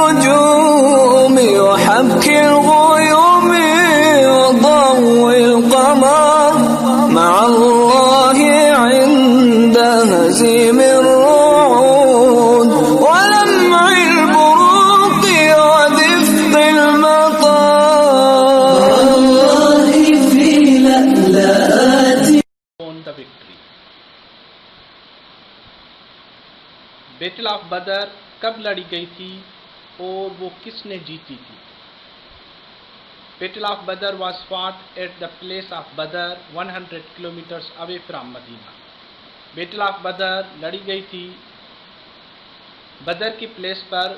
النجوم وحبك الغيوم وضوء القمر مع الله عند هزيم الرعود ولمع البروق ودفء المطر الله في لألآت on the victory. Battle of Badr کب لڑی گئی تھی اور وہ کس نے جیتی تھی؟ Battle of Badr was fought at the place of Badr 100 kilometers away from Madina. Battle of Badr لڑی گئی تھی بدر کی پلیس پر.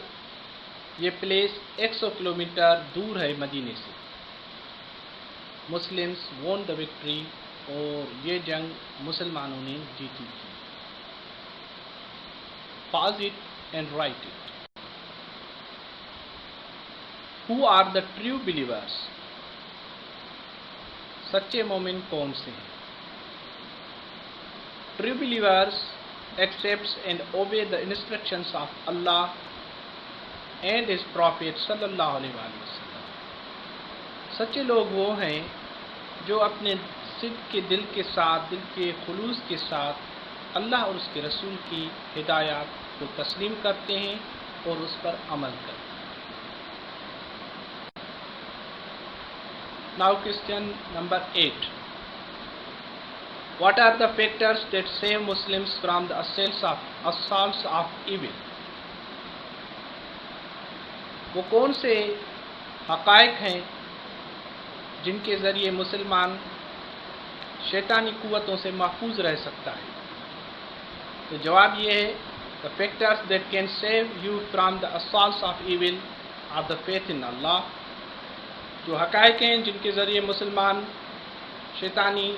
یہ پلیس 100 کلومیٹر دور ہے مدینے سے. مسلمز won the victory اور یہ جنگ مسلمانوں نے جیتی تھی. Pause it and write it. Who are the true believers? سچے مومن کون سے ہیں؟ True believers accepts and obey the instructions of Allah and His Prophet sallallahu alaihi wasallam. سچے لوگ وہ ہیں جو اپنے صدق کے دل کے ساتھ، دل کے خلوص کے ساتھ اللہ اور اس کے رسول کی ہدایات کو تسلیم کرتے ہیں اور اس پر عمل کرتے ہیں. Now question number 8. What are the factors that save Muslims from the assaults of evil? وہ کون سے حقائق ہیں جن کے ذریعے مسلمان شیطانی قوتوں سے محفوظ رہ سکتا ہے؟ تو جواب یہ ہے the factors that can save you from the assaults of evil are the faith in Allah. جو حقائق ہیں جن کے ذریعے مسلمان شیطانی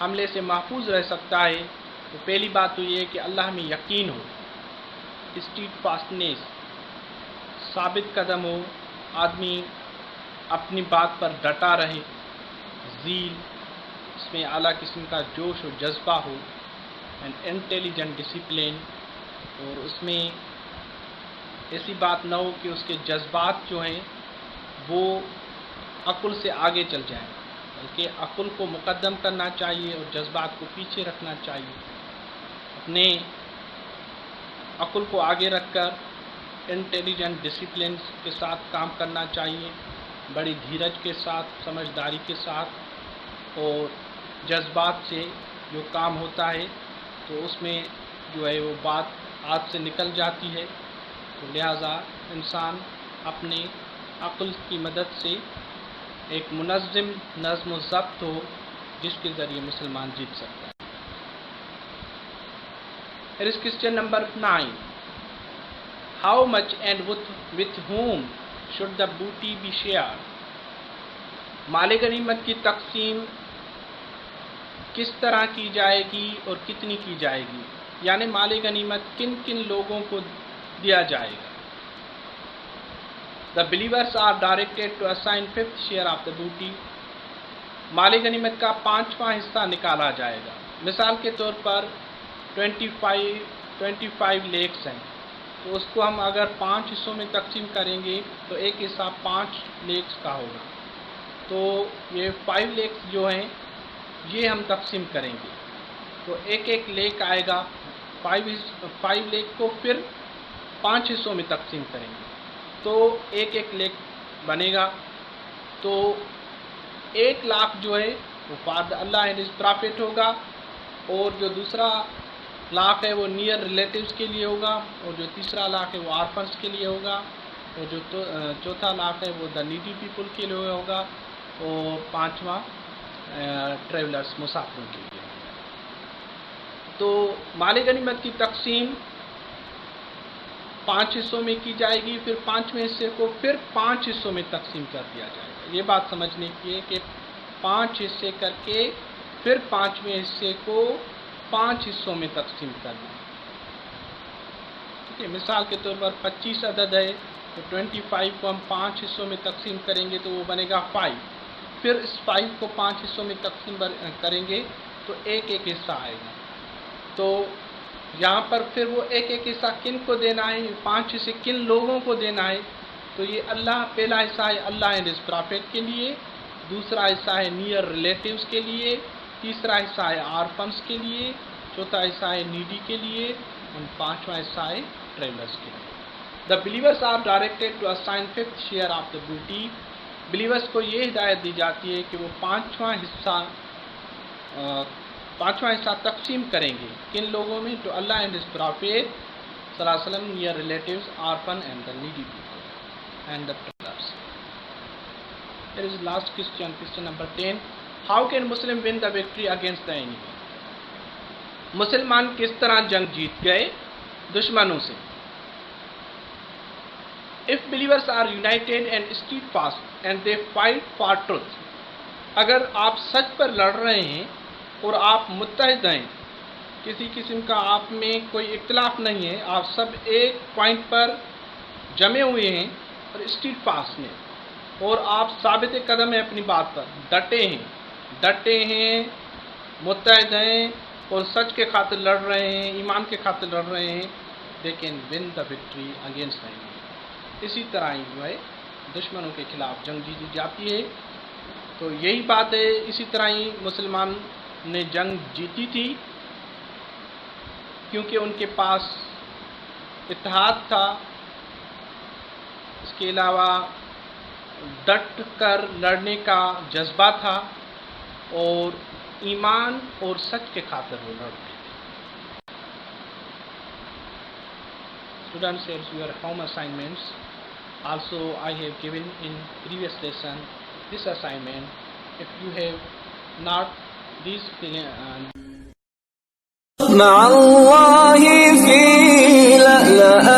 حملے سے محفوظ رہ سکتا ہے، تو پہلی بات تو یہ ہے کہ اللہ میں یقین ہو، اسٹیڈ فاسٹنیس، ثابت قدم ہو، آدمی اپنی بات پر ڈٹا رہے، زیل، اس میں اعلیٰ قسم کا جوش و جذبہ ہو، اینڈ انٹیلیجنٹ ڈسپلن، اور اس میں ایسی بات نہ ہو کہ اس کے جذبات جو ہیں وہ عقل سے آگے چل جائیں، بلکہ عقل کو مقدم کرنا چاہیے اور جذبات کو پیچھے رکھنا چاہیے. اپنے عقل کو آگے رکھ کر انٹیلیجنٹ ڈسپلن کے ساتھ کام کرنا چاہیے، بڑی دھیرج کے ساتھ، سمجھداری کے ساتھ، اور جذبات سے جو کام ہوتا ہے تو اس میں جو ہے وہ بات ہاتھ سے نکل جاتی ہے. تو لہٰذا انسان اپنے عقل کی مدد سے ایک منظم نظم و ضبط ہو جس کے ذریعے مسلمان جیت سکتا ہے. Here is question number 9. How much and with whom should the booty be shared? مال غنیمت کی تقسیم کس طرح کی جائے گی اور کتنی کی جائے گی؟ یعنی مال غنیمت کن کن لوگوں کو دیا جائے گا؟ The believers are directed to assign 5th share of the booty. مال غنیمت کا 5واں حصہ نکالا جائے گا. مثال کے طور پر 25 لیکس ہیں، تو اس کو ہم اگر 5 حصوں میں تقسیم کریں گے تو ایک حصہ 5 لیکس کا ہوگا. تو یہ 5 لیکس جو ہیں یہ ہم تقسیم کریں گے، تو ایک لیک آئے گا. 5 لیک کو پھر 5 حصوں میں تقسیم کریں گے تو ایک لیک بنے گا. تو 1 لاکھ جو ہے وہ فار اللہ اینڈ ہز پرافٹ ہوگا، اور جو دوسرا لاکھ ہے وہ نیئر ریلیٹیوز کے لیے ہوگا، اور جو تیسرا لاکھ ہے وہ آرفنس کے لیے ہوگا، اور جو چوتھا لاکھ ہے وہ دا نیڈی پیپل کے لیے ہوگا، اور 5واں ٹریولرز مسافروں کے لیے. تو مال غنیمت کی تقسیم 5 حصوں میں کی جائے گی، پھر 5ویں حصے کو پھر 5 حصوں میں تقسیم کر دیا جائے گا. یہ بات سمجھنے کی ہے کہ 5 حصے کر کے پھر 5ویں حصے کو 5 حصوں میں تقسیم کرنا. ٹھیک ہے، مثال کے طور پر 25 عدد ہے تو 25 کو ہم 5 حصوں میں تقسیم کریں گے تو وہ بنے گا 5. پھر اس 5 کو 5 حصوں میں تقسیم کریں گے تو ایک حصہ آئے گا. تو یہاں پر پھر وہ ایک حصہ کن کو دینا ہے، 5 حصے کن لوگوں کو دینا ہے، تو یہ اللہ پہلا حصہ ہے اللہ اینڈ ہز پرافٹ کے لیے، دوسرا حصہ ہے نیئر ریلیٹیوز کے لیے، تیسرا حصہ ہے آرفنس کے لیے، چوتھا حصہ ہے نیڈی کے لیے، اور پانچواں حصہ ہے ٹریولرز کے لیے. The believers are directed to assign fifth share of the booty. Believers کو یہ ہدایت دی جاتی ہے کہ وہ پانچواں حصہ تقسیم کریں گے. کن لوگوں میں؟ تو اللہ اینڈ ہز پرافٹ صلی اللہ علیہ وسلم، near relatives, orphan and the needy people and the travellers. Here is the last question, question number 10. How can Muslim win the victory against the enemy? مسلمان کس طرح جنگ جیت گئے دشمنوں سے؟ If believers are united and steadfast and they fight for truth. اگر آپ سچ پر لڑ رہے ہیں اور آپ متحد ہیں، کسی قسم کا آپ میں کوئی اختلاف نہیں ہے، آپ سب ایک پوائنٹ پر جمے ہوئے ہیں اور steadfast میں، اور آپ ثابت قدم ہیں اپنی بات پر، ڈٹے ہیں، متحد ہیں اور سچ کے خاطر لڑ رہے ہیں، ایمان کے خاطر لڑ رہے ہیں، they can win the victory against the enemy. اسی طرح ہی جو ہے دشمنوں کے خلاف جنگ جیتی جاتی ہے. تو یہی بات ہے، اسی طرح ہی مسلمان نے جنگ جیتی تھی کیونکہ ان کے پاس اتحاد تھا، اس کے علاوہ ڈٹ کر لڑنے کا جذبہ تھا، اور ایمان اور سچ کے خاطر وہ لڑتے تھے. Students, here's your home assignments. Also, I have given in previous lesson this assignment. If you have not these مع الله في لألأ